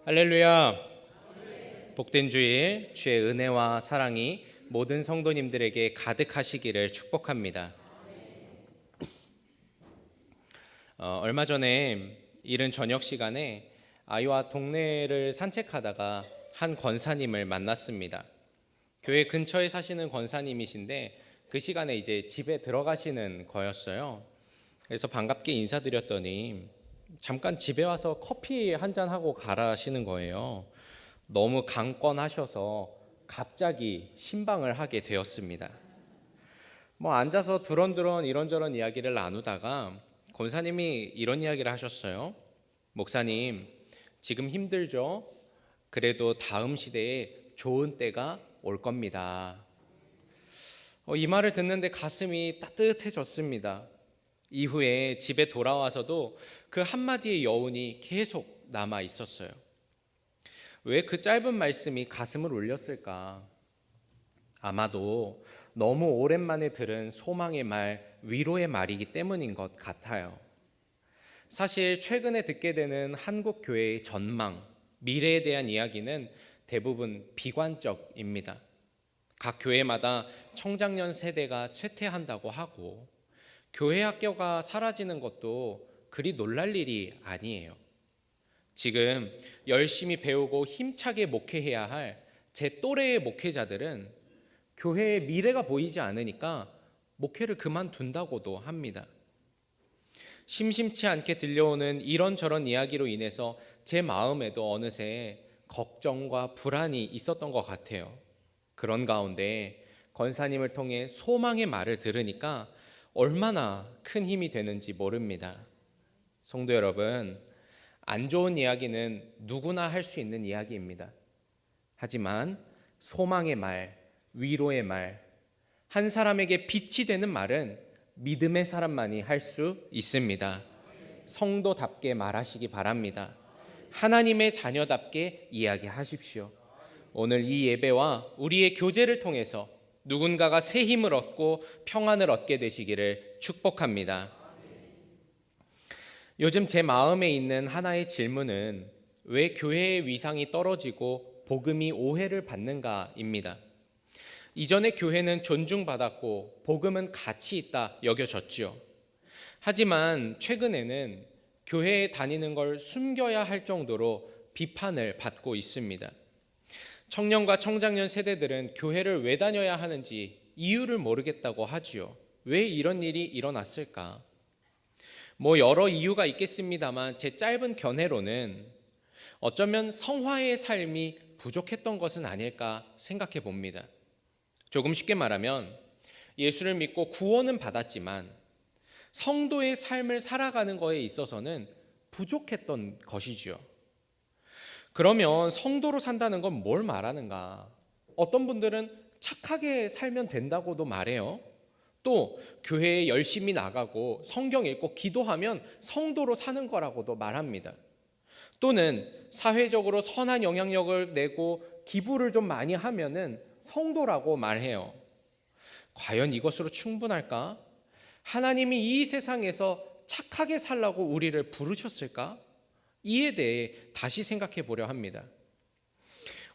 할렐루야. 복된 주일, 주의 은혜와 사랑이 모든 성도님들에게 가득하시기를 축복합니다. 얼마 전에 이른 저녁 시간에 아이와 동네를 산책하다가 한 권사님을 만났습니다. 교회 근처에 사시는 권사님이신데 그 시간에 이제 집에 들어가시는 거였어요. 그래서 반갑게 인사드렸더니 잠깐 집에 와서 커피 한잔 하고 가라시는 거예요. 너무 강권하셔서 갑자기 신방을 하게 되었습니다. 앉아서 두런두런 이런저런 이야기를 나누다가 권사님이 이런 이야기를 하셨어요. 목사님, 지금 힘들죠? 그래도 다음 시대에 좋은 때가 올 겁니다. 이 말을 듣는데 가슴이 따뜻해졌습니다. 이후에 집에 돌아와서도 그 한마디의 여운이 계속 남아 있었어요. 왜 그 짧은 말씀이 가슴을 울렸을까? 아마도 너무 오랜만에 들은 소망의 말, 위로의 말이기 때문인 것 같아요. 사실 최근에 듣게 되는 한국 교회의 전망, 미래에 대한 이야기는 대부분 비관적입니다. 각 교회마다 청장년 세대가 쇠퇴한다고 하고 교회 학교가 사라지는 것도 그리 놀랄 일이 아니에요. 지금 열심히 배우고 힘차게 목회해야 할 제 또래의 목회자들은 교회의 미래가 보이지 않으니까 목회를 그만둔다고도 합니다. 심심치 않게 들려오는 이런저런 이야기로 인해서 제 마음에도 어느새 걱정과 불안이 있었던 것 같아요. 그런 가운데 권사님을 통해 소망의 말을 들으니까 얼마나 큰 힘이 되는지 모릅니다. 성도 여러분, 안 좋은 이야기는 누구나 할 수 있는 이야기입니다. 하지만 소망의 말, 위로의 말, 한 사람에게 빛이 되는 말은 믿음의 사람만이 할 수 있습니다. 성도답게 말하시기 바랍니다. 하나님의 자녀답게 이야기하십시오. 오늘 이 예배와 우리의 교제를 통해서 누군가가 새 힘을 얻고 평안을 얻게 되시기를 축복합니다. 요즘 제 마음에 있는 하나의 질문은 왜 교회의 위상이 떨어지고 복음이 오해를 받는가입니다. 이전에 교회는 존중받았고 복음은 가치 있다 여겨졌죠. 하지만 최근에는 교회에 다니는 걸 숨겨야 할 정도로 비판을 받고 있습니다. 청년과 청장년 세대들은 교회를 왜 다녀야 하는지 이유를 모르겠다고 하지요. 왜 이런 일이 일어났을까? 여러 이유가 있겠습니다만 제 짧은 견해로는 어쩌면 성화의 삶이 부족했던 것은 아닐까 생각해 봅니다. 조금 쉽게 말하면 예수를 믿고 구원은 받았지만 성도의 삶을 살아가는 것에 있어서는 부족했던 것이지요. 그러면 성도로 산다는 건 뭘 말하는가? 어떤 분들은 착하게 살면 된다고도 말해요. 또 교회에 열심히 나가고 성경 읽고 기도하면 성도로 사는 거라고도 말합니다. 또는 사회적으로 선한 영향력을 내고 기부를 좀 많이 하면은 성도라고 말해요. 과연 이것으로 충분할까? 하나님이 이 세상에서 착하게 살라고 우리를 부르셨을까? 이에 대해 다시 생각해 보려 합니다.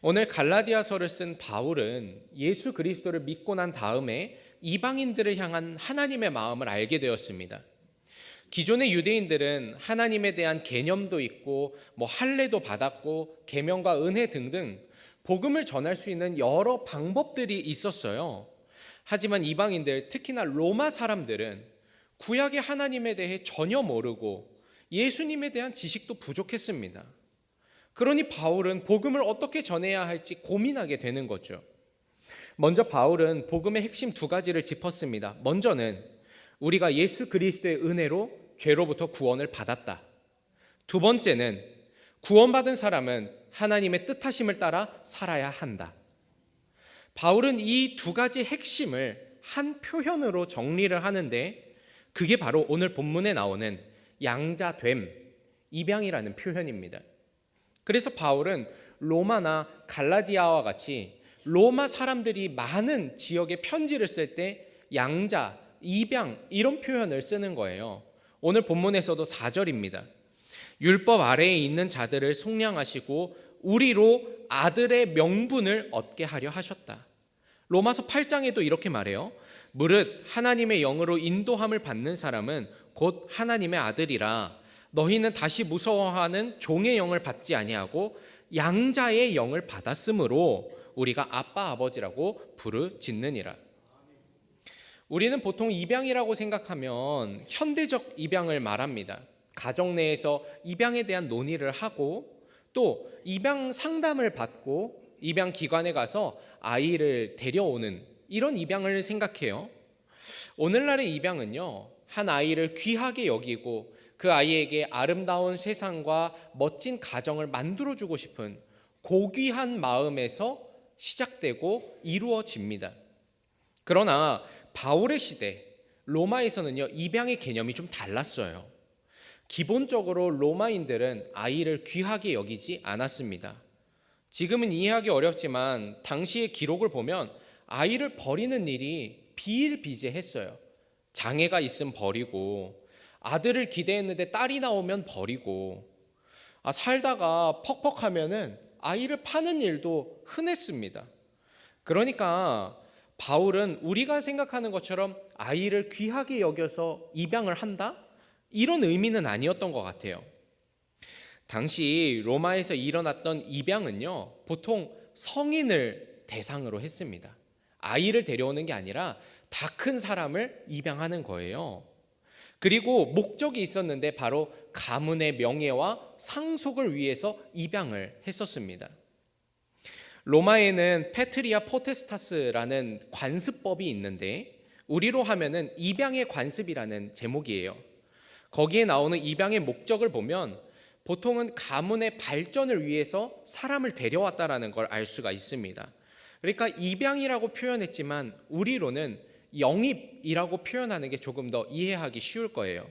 오늘 갈라디아서를 쓴 바울은 예수 그리스도를 믿고 난 다음에 이방인들을 향한 하나님의 마음을 알게 되었습니다. 기존의 유대인들은 하나님에 대한 개념도 있고 할례도 받았고 계명과 은혜 등등 복음을 전할 수 있는 여러 방법들이 있었어요. 하지만 이방인들, 특히나 로마 사람들은 구약의 하나님에 대해 전혀 모르고 예수님에 대한 지식도 부족했습니다. 그러니 바울은 복음을 어떻게 전해야 할지 고민하게 되는 거죠. 먼저 바울은 복음의 핵심 두 가지를 짚었습니다. 먼저는 우리가 예수 그리스도의 은혜로 죄로부터 구원을 받았다. 두 번째는 구원받은 사람은 하나님의 뜻하심을 따라 살아야 한다. 바울은 이 두 가지 핵심을 한 표현으로 정리를 하는데 그게 바로 오늘 본문에 나오는 양자됨, 입양이라는 표현입니다. 그래서 바울은 로마나 갈라디아와 같이 로마 사람들이 많은 지역에 편지를 쓸 때 양자, 입양 이런 표현을 쓰는 거예요. 오늘 본문에서도 4절입니다. 율법 아래에 있는 자들을 속량하시고 우리로 아들의 명분을 얻게 하려 하셨다. 로마서 8장에도 이렇게 말해요. 무릇 하나님의 영으로 인도함을 받는 사람은 곧 하나님의 아들이라. 너희는 다시 무서워하는 종의 영을 받지 아니하고 양자의 영을 받았으므로 우리가 아빠 아버지라고 부르짖느니라. 우리는 보통 입양이라고 생각하면 현대적 입양을 말합니다. 가정 내에서 입양에 대한 논의를 하고 또 입양 상담을 받고 입양 기관에 가서 아이를 데려오는 이런 입양을 생각해요. 오늘날의 입양은요, 한 아이를 귀하게 여기고 그 아이에게 아름다운 세상과 멋진 가정을 만들어주고 싶은 고귀한 마음에서 시작되고 이루어집니다. 그러나 바울의 시대 로마에서는요, 입양의 개념이 좀 달랐어요. 기본적으로 로마인들은 아이를 귀하게 여기지 않았습니다. 지금은 이해하기 어렵지만 당시의 기록을 보면 아이를 버리는 일이 비일비재했어요. 장애가 있으면 버리고, 아들을 기대했는데 딸이 나오면 버리고, 살다가 퍽퍽하면은 아이를 파는 일도 흔했습니다. 그러니까 바울은 우리가 생각하는 것처럼 아이를 귀하게 여겨서 입양을 한다? 이런 의미는 아니었던 것 같아요. 당시 로마에서 일어났던 입양은요, 보통 성인을 대상으로 했습니다. 아이를 데려오는 게 아니라 다 큰 사람을 입양하는 거예요. 그리고 목적이 있었는데 바로 가문의 명예와 상속을 위해서 입양을 했었습니다. 로마에는 페트리아 포테스타스라는 관습법이 있는데 우리로 하면은 입양의 관습이라는 제목이에요. 거기에 나오는 입양의 목적을 보면 보통은 가문의 발전을 위해서 사람을 데려왔다라는 걸 알 수가 있습니다. 그러니까 입양이라고 표현했지만 우리로는 영입이라고 표현하는 게 조금 더 이해하기 쉬울 거예요.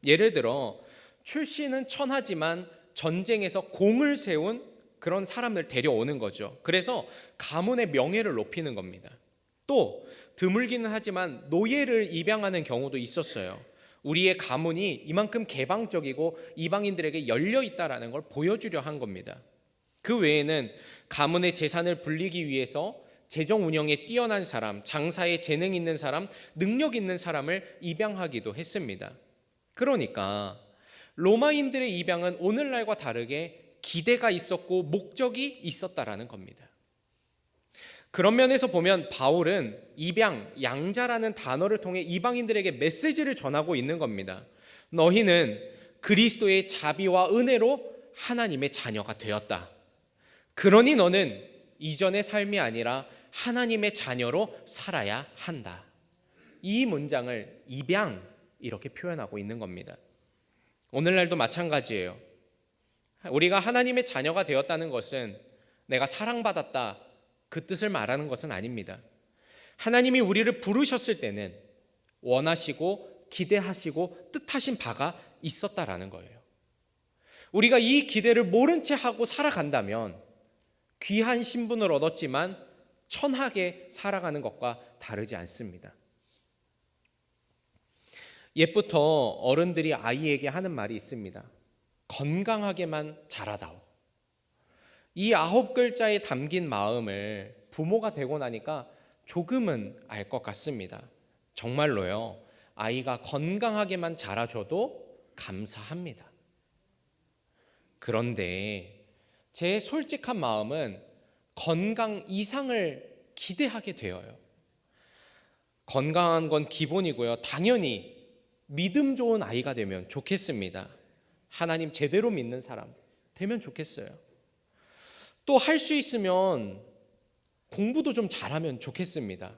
예를 들어 출신은 천하지만 전쟁에서 공을 세운 그런 사람을 데려오는 거죠. 그래서 가문의 명예를 높이는 겁니다. 또 드물기는 하지만 노예를 입양하는 경우도 있었어요. 우리의 가문이 이만큼 개방적이고 이방인들에게 열려 있다라는 걸 보여주려 한 겁니다. 그 외에는 가문의 재산을 불리기 위해서 재정 운영에 뛰어난 사람, 장사에 재능 있는 사람, 능력 있는 사람을 입양하기도 했습니다. 그러니까 로마인들의 입양은 오늘날과 다르게 기대가 있었고 목적이 있었다라는 겁니다. 그런 면에서 보면 바울은 입양, 양자라는 단어를 통해 이방인들에게 메시지를 전하고 있는 겁니다. 너희는 그리스도의 자비와 은혜로 하나님의 자녀가 되었다. 그러니 너는 이전의 삶이 아니라 하나님의 자녀로 살아야 한다. 이 문장을 입양 이렇게 표현하고 있는 겁니다. 오늘날도 마찬가지예요. 우리가 하나님의 자녀가 되었다는 것은 내가 사랑받았다 그 뜻을 말하는 것은 아닙니다. 하나님이 우리를 부르셨을 때는 원하시고 기대하시고 뜻하신 바가 있었다라는 거예요. 우리가 이 기대를 모른 채 하고 살아간다면 귀한 신분을 얻었지만 천하게 살아가는 것과 다르지 않습니다. 옛부터 어른들이 아이에게 하는 말이 있습니다. 건강하게만 자라다오. 이 9글자에 담긴 마음을 부모가 되고 나니까 조금은 알 것 같습니다. 정말로요. 아이가 건강하게만 자라줘도 감사합니다. 그런데 제 솔직한 마음은 건강 이상을 기대하게 되어요. 건강한 건 기본이고요. 당연히 믿음 좋은 아이가 되면 좋겠습니다. 하나님 제대로 믿는 사람 되면 좋겠어요. 또 할 수 있으면 공부도 좀 잘하면 좋겠습니다.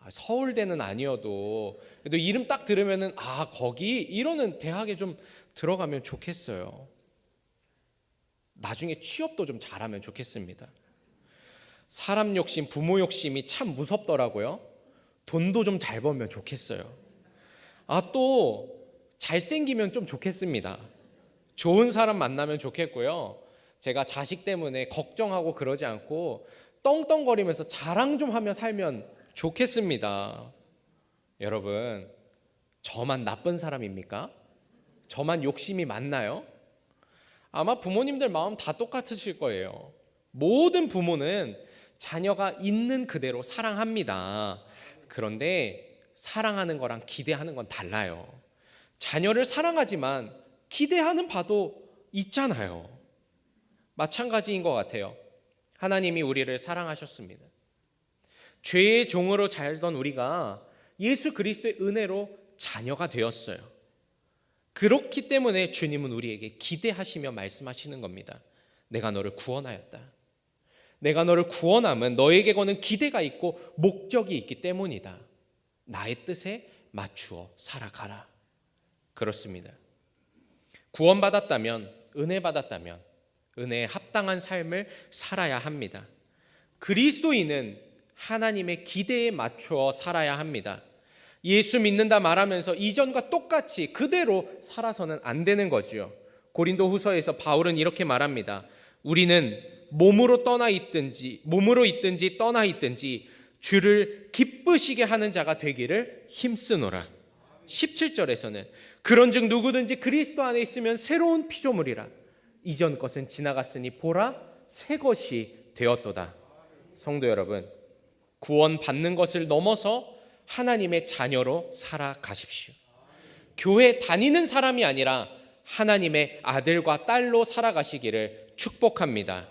서울대는 아니어도 그래도 이름 딱 들으면은 거기 이러는 대학에 좀 들어가면 좋겠어요. 나중에 취업도 좀 잘하면 좋겠습니다. 사람 욕심, 부모 욕심이 참 무섭더라고요. 돈도 좀 잘 벌면 좋겠어요. 또 잘생기면 좀 좋겠습니다. 좋은 사람 만나면 좋겠고요. 제가 자식 때문에 걱정하고 그러지 않고 떵떵거리면서 자랑 좀 하며 살면 좋겠습니다. 여러분, 저만 나쁜 사람입니까? 저만 욕심이 많나요? 아마 부모님들 마음 다 똑같으실 거예요. 모든 부모는 자녀가 있는 그대로 사랑합니다. 그런데 사랑하는 거랑 기대하는 건 달라요. 자녀를 사랑하지만 기대하는 바도 있잖아요. 마찬가지인 것 같아요. 하나님이 우리를 사랑하셨습니다. 죄의 종으로 살던 우리가 예수 그리스도의 은혜로 자녀가 되었어요. 그렇기 때문에 주님은 우리에게 기대하시며 말씀하시는 겁니다. 내가 너를 구원하였다. 내가 너를 구원함은 너에게 거는 기대가 있고 목적이 있기 때문이다. 나의 뜻에 맞추어 살아가라. 그렇습니다. 구원받았다면, 은혜 받았다면 은혜에 합당한 삶을 살아야 합니다. 그리스도인은 하나님의 기대에 맞추어 살아야 합니다. 예수 믿는다 말하면서 이전과 똑같이 그대로 살아서는 안 되는 거지요. 고린도 후서에서 바울은 이렇게 말합니다. 우리는 몸으로 있든지 떠나 있든지 주를 기쁘시게 하는 자가 되기를 힘쓰노라. 17절에서는 그런즉 누구든지 그리스도 안에 있으면 새로운 피조물이라. 이전 것은 지나갔으니 보라 새 것이 되었도다. 성도 여러분, 구원 받는 것을 넘어서 하나님의 자녀로 살아가십시오. 교회 다니는 사람이 아니라 하나님의 아들과 딸로 살아가시기를 축복합니다.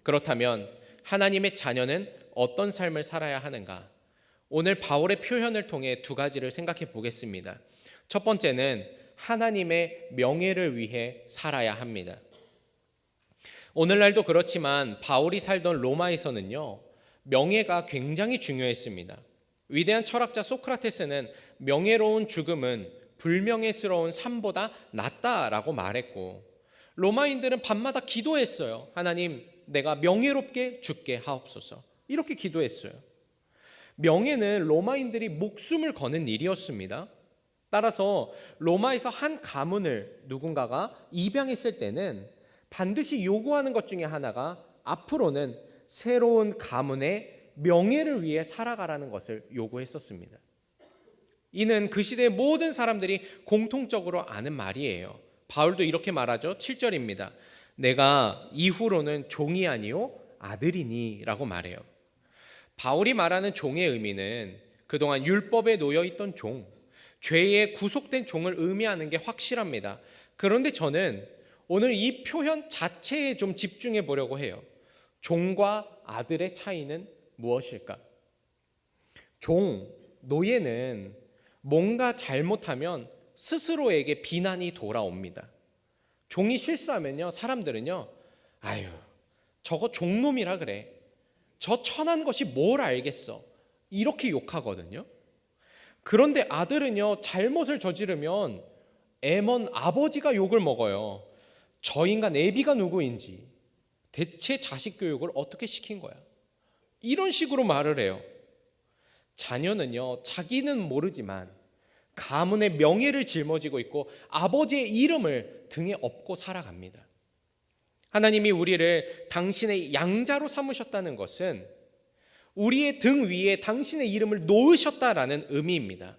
그렇다면 하나님의 자녀는 어떤 삶을 살아야 하는가? 오늘 바울의 표현을 통해 두 가지를 생각해 보겠습니다. 첫 번째는 하나님의 명예를 위해 살아야 합니다. 오늘날도 그렇지만 바울이 살던 로마에서는요, 명예가 굉장히 중요했습니다. 위대한 철학자 소크라테스는 명예로운 죽음은 불명예스러운 삶보다 낫다라고 말했고, 로마인들은 밤마다 기도했어요. 하나님, 내가 명예롭게 죽게 하옵소서. 이렇게 기도했어요. 명예는 로마인들이 목숨을 거는 일이었습니다. 따라서 로마에서 한 가문을 누군가가 입양했을 때는 반드시 요구하는 것 중에 하나가 앞으로는 새로운 가문의 명예를 위해 살아가라는 것을 요구했었습니다. 이는 그 시대의 모든 사람들이 공통적으로 아는 말이에요. 바울도 이렇게 말하죠. 7절입니다. 내가 이후로는 종이 아니요 아들이니 라고 말해요. 바울이 말하는 종의 의미는 그동안 율법에 놓여있던 종, 죄에 구속된 종을 의미하는 게 확실합니다. 그런데 저는 오늘 이 표현 자체에 좀 집중해 보려고 해요. 종과 아들의 차이는 무엇일까? 종, 노예는 뭔가 잘못하면 스스로에게 비난이 돌아옵니다. 종이 실수하면요, 사람들은요, 아유, 저거 종놈이라 그래. 저 천한 것이 뭘 알겠어. 이렇게 욕하거든요. 그런데 아들은요, 잘못을 저지르면 애먼 아버지가 욕을 먹어요. 저 인간 애비가 누구인지, 대체 자식 교육을 어떻게 시킨 거야? 이런 식으로 말을 해요. 자녀는요, 자기는 모르지만 가문의 명예를 짊어지고 있고 아버지의 이름을 등에 업고 살아갑니다. 하나님이 우리를 당신의 양자로 삼으셨다는 것은 우리의 등 위에 당신의 이름을 놓으셨다라는 의미입니다.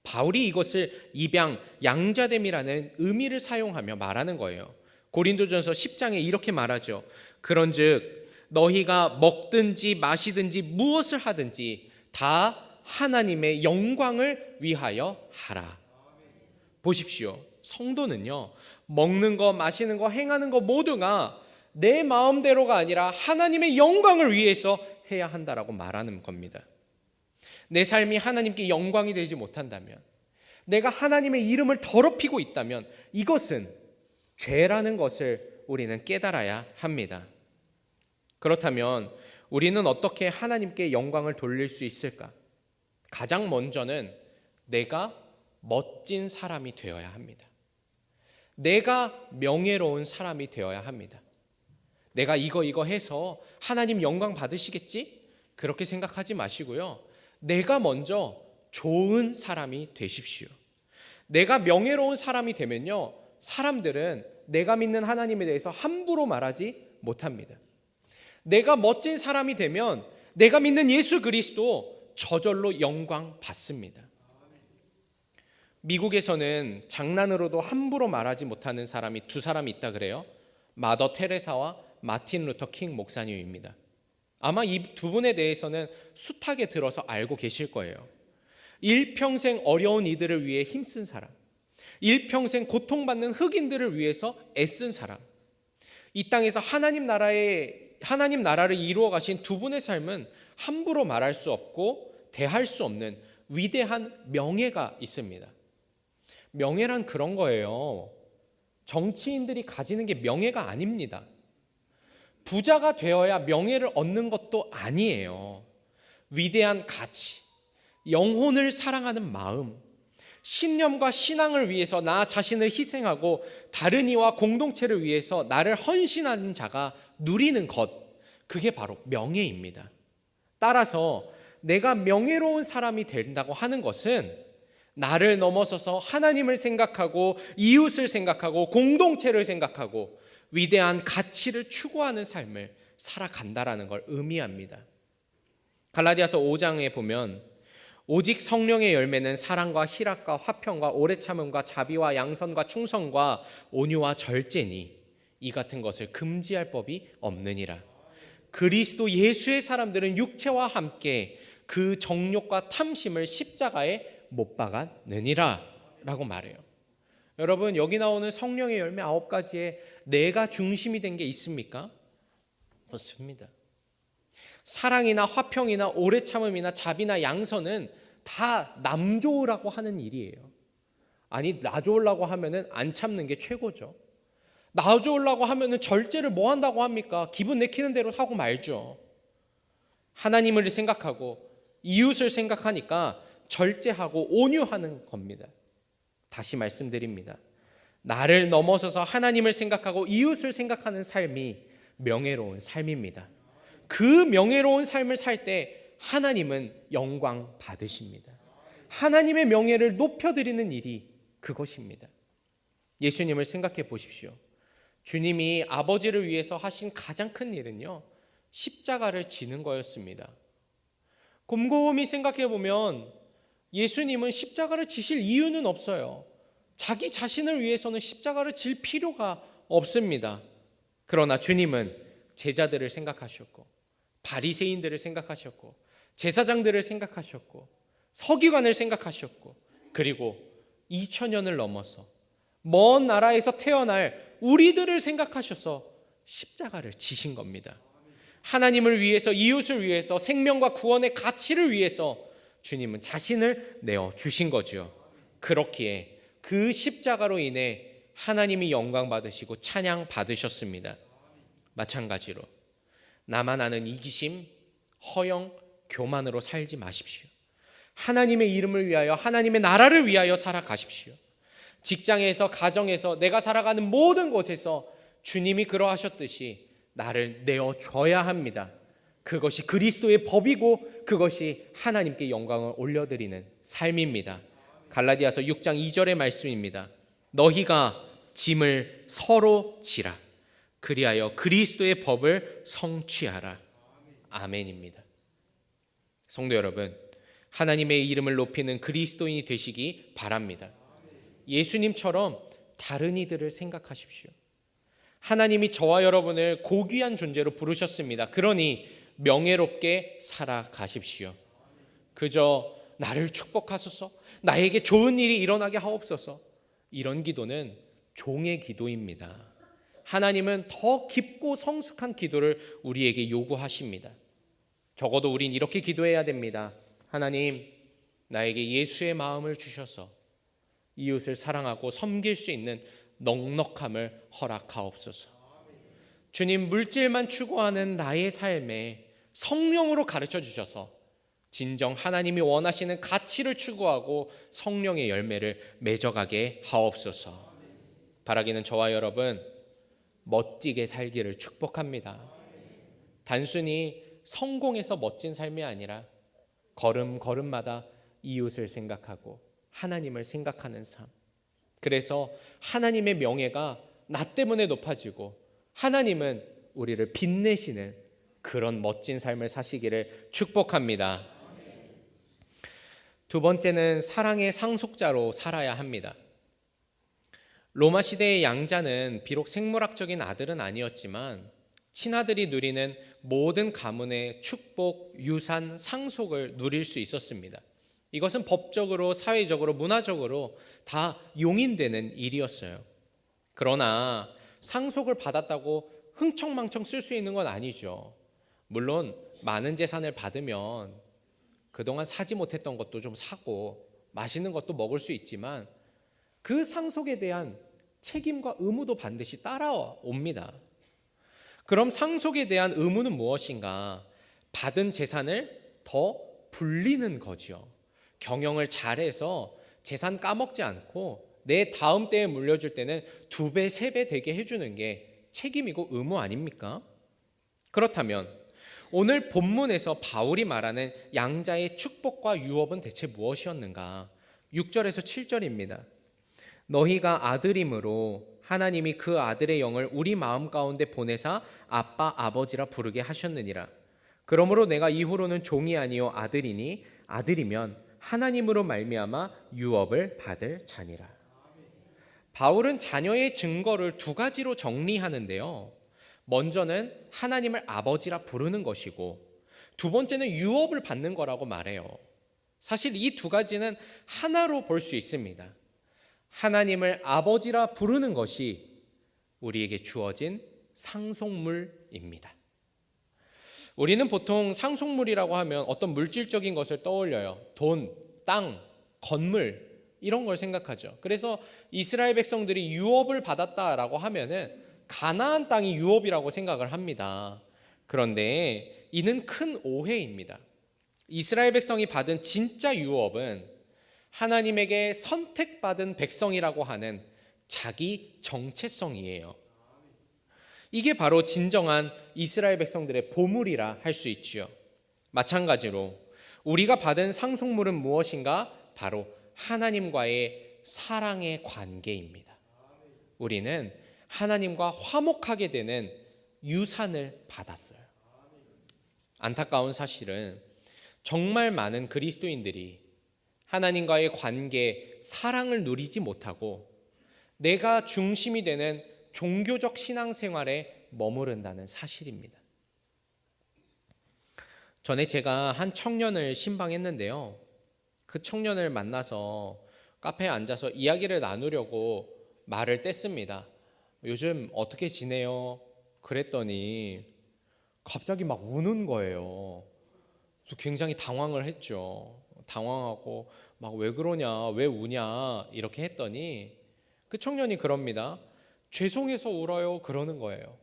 바울이 이것을 입양, 양자됨이라는 의미를 사용하며 말하는 거예요. 고린도전서 10장에 이렇게 말하죠. 그런즉 너희가 먹든지 마시든지 무엇을 하든지 다 하나님의 영광을 위하여 하라. 보십시오. 성도는요, 먹는 거, 마시는 거, 행하는 거 모두가 내 마음대로가 아니라 하나님의 영광을 위해서 해야 한다라고 말하는 겁니다. 내 삶이 하나님께 영광이 되지 못한다면, 내가 하나님의 이름을 더럽히고 있다면 이것은 죄라는 것을 우리는 깨달아야 합니다. 그렇다면 우리는 어떻게 하나님께 영광을 돌릴 수 있을까? 가장 먼저는 내가 멋진 사람이 되어야 합니다. 내가 명예로운 사람이 되어야 합니다. 내가 이거 해서 하나님 영광 받으시겠지? 그렇게 생각하지 마시고요. 내가 먼저 좋은 사람이 되십시오. 내가 명예로운 사람이 되면요, 사람들은 내가 믿는 하나님에 대해서 함부로 말하지 못합니다. 내가 멋진 사람이 되면 내가 믿는 예수 그리스도 저절로 영광 받습니다. 미국에서는 장난으로도 함부로 말하지 못하는 사람이 두 사람이 있다 그래요. 마더 테레사와 마틴 루터 킹 목사님입니다. 아마 이 두 분에 대해서는 숱하게 들어서 알고 계실 거예요. 일평생 어려운 이들을 위해 힘쓴 사람, 일평생 고통받는 흑인들을 위해서 애쓴 사람, 이 땅에서 하나님 나라를 이루어 가신 두 분의 삶은 함부로 말할 수 없고 대할 수 없는 위대한 명예가 있습니다. 명예란 그런 거예요. 정치인들이 가지는 게 명예가 아닙니다. 부자가 되어야 명예를 얻는 것도 아니에요. 위대한 가치, 영혼을 사랑하는 마음, 신념과 신앙을 위해서 나 자신을 희생하고 다른 이와 공동체를 위해서 나를 헌신하는 자가 누리는 것, 그게 바로 명예입니다. 따라서 내가 명예로운 사람이 된다고 하는 것은 나를 넘어서서 하나님을 생각하고 이웃을 생각하고 공동체를 생각하고 위대한 가치를 추구하는 삶을 살아간다라는 걸 의미합니다. 갈라디아서 5장에 보면 오직 성령의 열매는 사랑과 희락과 화평과 오래 참음과 자비와 양선과 충성과 온유와 절제니 이 같은 것을 금지할 법이 없느니라. 그리스도 예수의 사람들은 육체와 함께 그 정욕과 탐심을 십자가에 못 박았느니라 라고 말해요. 여러분, 여기 나오는 성령의 열매 9가지에 내가 중심이 된 게 있습니까? 없습니다. 사랑이나 화평이나 오래 참음이나 자비나 양선은 다 남 좋으라고 하는 일이에요. 아니, 나 좋으려고 하면은 안 참는 게 최고죠. 나 좋으려고 하면은 절제를 뭐 한다고 합니까? 기분 내키는 대로 하고 말죠. 하나님을 생각하고 이웃을 생각하니까 절제하고 온유하는 겁니다. 다시 말씀드립니다. 나를 넘어서서 하나님을 생각하고 이웃을 생각하는 삶이 명예로운 삶입니다. 그 명예로운 삶을 살 때 하나님은 영광 받으십니다. 하나님의 명예를 높여드리는 일이 그것입니다. 예수님을 생각해 보십시오. 주님이 아버지를 위해서 하신 가장 큰 일은요, 십자가를 지는 거였습니다. 곰곰이 생각해 보면 예수님은 십자가를 지실 이유는 없어요. 자기 자신을 위해서는 십자가를 질 필요가 없습니다. 그러나 주님은 제자들을 생각하셨고 바리새인들을 생각하셨고 제사장들을 생각하셨고 서기관을 생각하셨고 그리고 2000년을 넘어서 먼 나라에서 태어날 우리들을 생각하셔서 십자가를 지신 겁니다. 하나님을 위해서, 이웃을 위해서, 생명과 구원의 가치를 위해서 주님은 자신을 내어주신 거죠. 그렇기에 그 십자가로 인해 하나님이 영광 받으시고 찬양 받으셨습니다. 마찬가지로 나만 아는 이기심, 허영, 교만으로 살지 마십시오. 하나님의 이름을 위하여, 하나님의 나라를 위하여 살아가십시오. 직장에서, 가정에서, 내가 살아가는 모든 곳에서 주님이 그러하셨듯이 나를 내어줘야 합니다. 그것이 그리스도의 법이고 그것이 하나님께 영광을 올려드리는 삶입니다. 갈라디아서 6장 2절의 말씀입니다. 너희가 짐을 서로 지라. 그리하여 그리스도의 법을 성취하라. 아멘입니다. 성도 여러분, 하나님의 이름을 높이는 그리스도인이 되시기 바랍니다. 예수님처럼 다른 이들을 생각하십시오. 하나님이 저와 여러분을 고귀한 존재로 부르셨습니다. 그러니 명예롭게 살아가십시오. 그저 나를 축복하소서, 나에게 좋은 일이 일어나게 하옵소서, 이런 기도는 종의 기도입니다. 하나님은 더 깊고 성숙한 기도를 우리에게 요구하십니다. 적어도 우린 이렇게 기도해야 됩니다. 하나님, 나에게 예수의 마음을 주셔서 이웃을 사랑하고 섬길 수 있는 넉넉함을 허락하옵소서. 주님, 물질만 추구하는 나의 삶에 성령으로 가르쳐 주셔서 진정 하나님이 원하시는 가치를 추구하고 성령의 열매를 맺어가게 하옵소서. 바라기는 저와 여러분 멋지게 살기를 축복합니다. 단순히 성공해서 멋진 삶이 아니라 걸음걸음마다 이웃을 생각하고 하나님을 생각하는 삶. 그래서 하나님의 명예가 나 때문에 높아지고 하나님은 우리를 빛내시는 그런 멋진 삶을 사시기를 축복합니다. 두 번째는 사랑의 상속자로 살아야 합니다. 로마 시대의 양자는 비록 생물학적인 아들은 아니었지만 친아들이 누리는 모든 가문의 축복, 유산, 상속을 누릴 수 있었습니다. 이것은 법적으로, 사회적으로, 문화적으로 다 용인되는 일이었어요. 그러나 상속을 받았다고 흥청망청 쓸 수 있는 건 아니죠. 물론 많은 재산을 받으면 그동안 사지 못했던 것도 좀 사고 맛있는 것도 먹을 수 있지만 그 상속에 대한 책임과 의무도 반드시 따라옵니다. 그럼 상속에 대한 의무는 무엇인가? 받은 재산을 더 불리는 거죠. 경영을 잘해서 재산 까먹지 않고 내 다음 때에 물려줄 때는 2배, 3배 되게 해주는 게 책임이고 의무 아닙니까? 그렇다면 오늘 본문에서 바울이 말하는 양자의 축복과 유업은 대체 무엇이었는가? 6절에서 7절입니다. 너희가 아들임으로 하나님이 그 아들의 영을 우리 마음 가운데 보내사 아빠 아버지라 부르게 하셨느니라. 그러므로 내가 이후로는 종이 아니요 아들이니 아들이면 하나님으로 말미암아 유업을 받을 자니라. 바울은 자녀의 증거를 2가지로 정리하는데요. 먼저는 하나님을 아버지라 부르는 것이고 두 번째는 유업을 받는 거라고 말해요. 사실 이 2가지는 하나로 볼 수 있습니다. 하나님을 아버지라 부르는 것이 우리에게 주어진 상속물입니다. 우리는 보통 상속물이라고 하면 어떤 물질적인 것을 떠올려요. 돈, 땅, 건물 이런 걸 생각하죠. 그래서 이스라엘 백성들이 유업을 받았다라고 하면은 가나안 땅이 유업이라고 생각을 합니다. 그런데 이는 큰 오해입니다. 이스라엘 백성이 받은 진짜 유업은 하나님에게 선택받은 백성이라고 하는 자기 정체성이에요. 이게 바로 진정한 이스라엘 백성들의 보물이라 할 수 있지요. 마찬가지로 우리가 받은 상속물은 무엇인가? 바로 하나님과의 사랑의 관계입니다. 우리는 하나님과 화목하게 되는 유산을 받았어요. 안타까운 사실은 정말 많은 그리스도인들이 하나님과의 관계, 사랑을 누리지 못하고 내가 중심이 되는 종교적 신앙생활에 머무른다는 사실입니다. 전에 제가 한 청년을 신방했는데요. 그 청년을 만나서 카페에 앉아서 이야기를 나누려고 말을 뗐습니다. 요즘 어떻게 지내요? 그랬더니 갑자기 막 우는 거예요. 굉장히 당황을 했죠. 당황하고 막 왜 그러냐, 왜 우냐 이렇게 했더니 그 청년이 그럽니다. 죄송해서 울어요 그러는 거예요.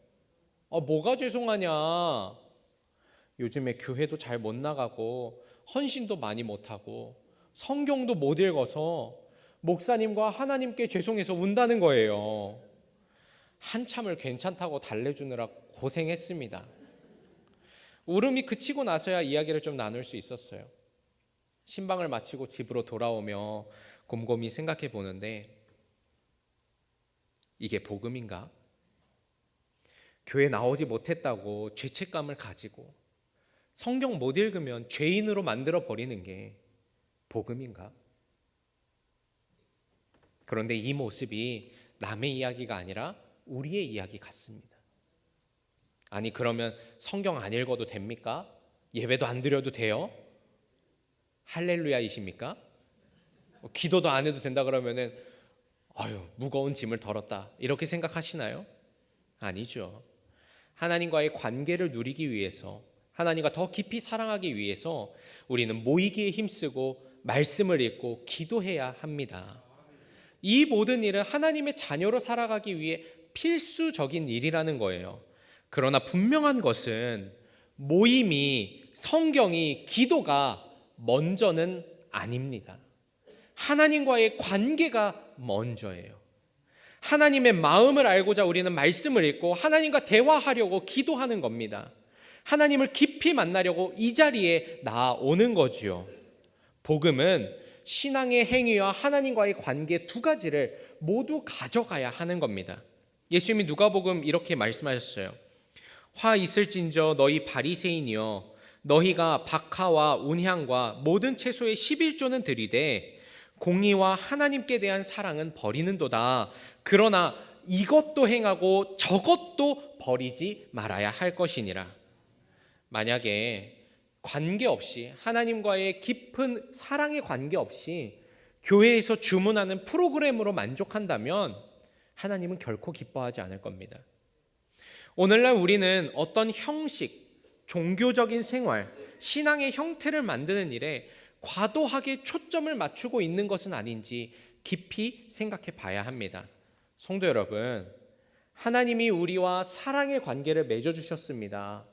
뭐가 죄송하냐? 요즘에 교회도 잘 못 나가고 헌신도 많이 못하고 성경도 못 읽어서 목사님과 하나님께 죄송해서 운다는 거예요. 한참을 괜찮다고 달래주느라 고생했습니다. 울음이 그치고 나서야 이야기를 좀 나눌 수 있었어요. 신방을 마치고 집으로 돌아오며 곰곰이 생각해 보는데 이게 복음인가? 교회 나오지 못했다고 죄책감을 가지고 성경 못 읽으면 죄인으로 만들어 버리는 게 복음인가? 그런데 이 모습이 남의 이야기가 아니라 우리의 이야기 같습니다. 아니 그러면 성경 안 읽어도 됩니까? 예배도 안 드려도 돼요? 할렐루야이십니까? 기도도 안 해도 된다 그러면은 무거운 짐을 덜었다 이렇게 생각하시나요? 아니죠. 하나님과의 관계를 누리기 위해서 하나님과 더 깊이 사랑하기 위해서 우리는 모이기에 힘쓰고 말씀을 읽고 기도해야 합니다. 이 모든 일은 하나님의 자녀로 살아가기 위해 필수적인 일이라는 거예요. 그러나 분명한 것은 모임이, 성경이, 기도가 먼저는 아닙니다. 하나님과의 관계가 먼저예요. 하나님의 마음을 알고자 우리는 말씀을 읽고 하나님과 대화하려고 기도하는 겁니다. 하나님을 깊이 만나려고 이 자리에 나오는 거지요. 복음은 신앙의 행위와 하나님과의 관계 2가지를 모두 가져가야 하는 겁니다. 예수님이 누가복음 이렇게 말씀하셨어요. 화 있을진저 너희 바리새인이여 너희가 박하와 운향과 모든 채소의 11조는 드리되 공의와 하나님께 대한 사랑은 버리는도다. 그러나 이것도 행하고 저것도 버리지 말아야 할 것이니라. 만약에 관계없이, 하나님과의 깊은 사랑의 관계없이 교회에서 주문하는 프로그램으로 만족한다면 하나님은 결코 기뻐하지 않을 겁니다. 오늘날 우리는 어떤 형식, 종교적인 생활, 신앙의 형태를 만드는 일에 과도하게 초점을 맞추고 있는 것은 아닌지 깊이 생각해 봐야 합니다. 성도 여러분, 하나님이 우리와 사랑의 관계를 맺어주셨습니다.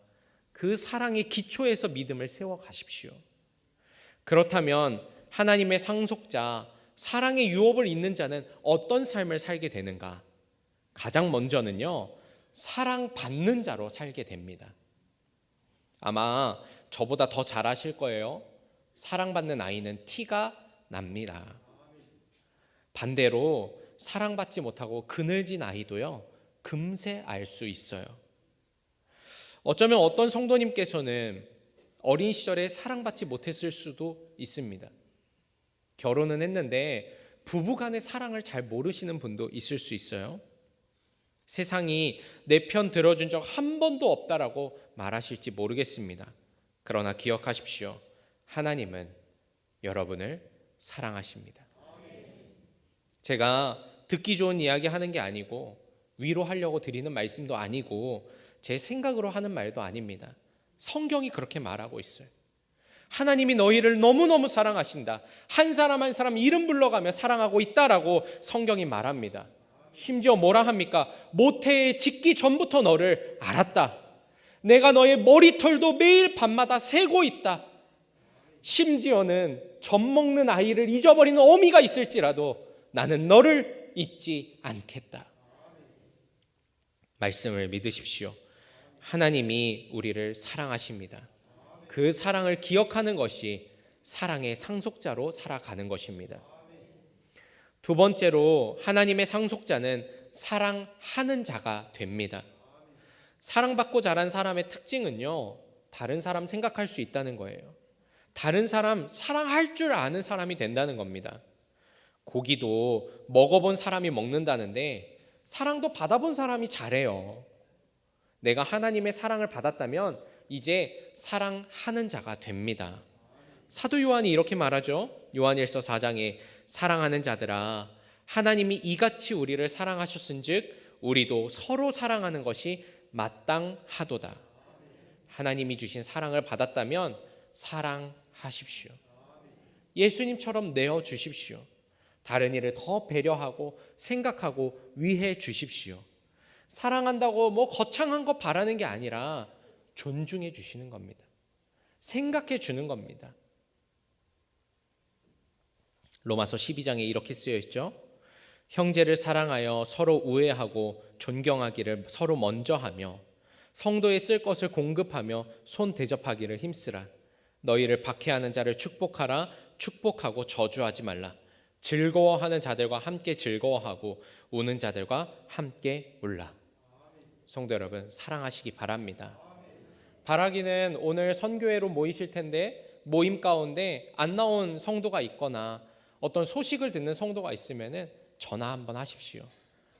그 사랑의 기초에서 믿음을 세워 가십시오. 그렇다면 하나님의 상속자, 사랑의 유업을 잇는 자는 어떤 삶을 살게 되는가? 가장 먼저는요, 사랑받는 자로 살게 됩니다. 아마 저보다 더 잘 아실 거예요. 사랑받는 아이는 티가 납니다. 반대로 사랑받지 못하고 그늘진 아이도요, 금세 알 수 있어요. 어쩌면 어떤 성도님께서는 어린 시절에 사랑받지 못했을 수도 있습니다. 결혼은 했는데 부부간의 사랑을 잘 모르시는 분도 있을 수 있어요. 세상이 내 편 들어준 적 한 번도 없다라고 말하실지 모르겠습니다. 그러나 기억하십시오. 하나님은 여러분을 사랑하십니다. 제가 듣기 좋은 이야기 하는 게 아니고 위로하려고 드리는 말씀도 아니고 제 생각으로 하는 말도 아닙니다. 성경이 그렇게 말하고 있어요. 하나님이 너희를 너무너무 사랑하신다. 한 사람 한 사람 이름 불러가며 사랑하고 있다라고 성경이 말합니다. 심지어 뭐라 합니까? 모태에 짓기 전부터 너를 알았다. 내가 너의 머리털도 매일 밤마다 세고 있다. 심지어는 젖 먹는 아이를 잊어버리는 어미가 있을지라도 나는 너를 잊지 않겠다. 말씀을 믿으십시오. 하나님이 우리를 사랑하십니다. 그 사랑을 기억하는 것이 사랑의 상속자로 살아가는 것입니다. 두 번째로 하나님의 상속자는 사랑하는 자가 됩니다. 사랑받고 자란 사람의 특징은요, 다른 사람 생각할 수 있다는 거예요. 다른 사람 사랑할 줄 아는 사람이 된다는 겁니다. 고기도 먹어본 사람이 먹는다는데 사랑도 받아본 사람이 잘해요. 내가 하나님의 사랑을 받았다면 이제 사랑하는 자가 됩니다. 사도 요한이 이렇게 말하죠. 요한일서 4장에 사랑하는 자들아, 하나님이 이같이 우리를 사랑하셨은즉 우리도 서로 사랑하는 것이 마땅하도다. 하나님이 주신 사랑을 받았다면 사랑하십시오. 예수님처럼 내어주십시오. 다른 이를 더 배려하고 생각하고 위해 주십시오. 사랑한다고 뭐 거창한 거 바라는 게 아니라 존중해 주시는 겁니다. 생각해 주는 겁니다. 로마서 12장에 이렇게 쓰여 있죠. 형제를 사랑하여 서로 우애하고 존경하기를 서로 먼저 하며 성도에 쓸 것을 공급하며 손 대접하기를 힘쓰라. 너희를 박해하는 자를 축복하라. 축복하고 저주하지 말라. 즐거워하는 자들과 함께 즐거워하고 우는 자들과 함께 울라. 성도 여러분, 사랑하시기 바랍니다. 바라기는 오늘 선교회로 모이실 텐데 모임 가운데 안 나온 성도가 있거나 어떤 소식을 듣는 성도가 있으면 전화 한번 하십시오.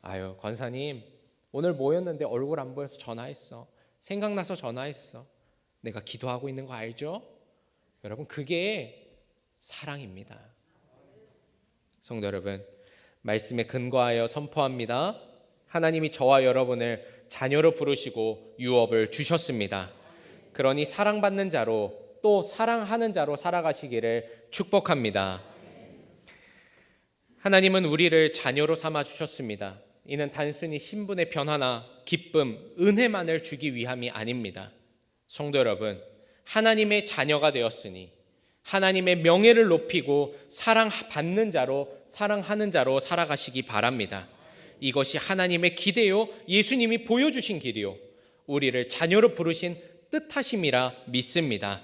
아유, 권사님 오늘 모였는데 얼굴 안 보여서 전화했어. 생각나서 전화했어. 내가 기도하고 있는 거 알죠? 여러분, 그게 사랑입니다. 성도 여러분, 말씀에 근거하여 선포합니다. 하나님이 저와 여러분을 자녀로 부르시고 유업을 주셨습니다. 그러니 사랑받는 자로 또 사랑하는 자로 살아가시기를 축복합니다. 하나님은 우리를 자녀로 삼아 주셨습니다. 이는 단순히 신분의 변화나 기쁨, 은혜만을 주기 위함이 아닙니다. 성도 여러분, 하나님의 자녀가 되었으니 하나님의 명예를 높이고 사랑받는 자로, 사랑하는 자로 살아가시기 바랍니다. 이것이 하나님의 기대요, 예수님이 보여주신 길이요, 우리를 자녀로 부르신 뜻하심이라 믿습니다.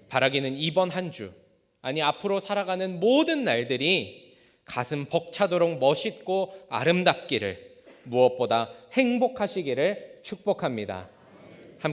바라기는 이번 한 주, 아니 앞으로 살아가는 모든 날들이 가슴 벅차도록 멋있고 아름답기를, 무엇보다 행복하시기를 축복합니다.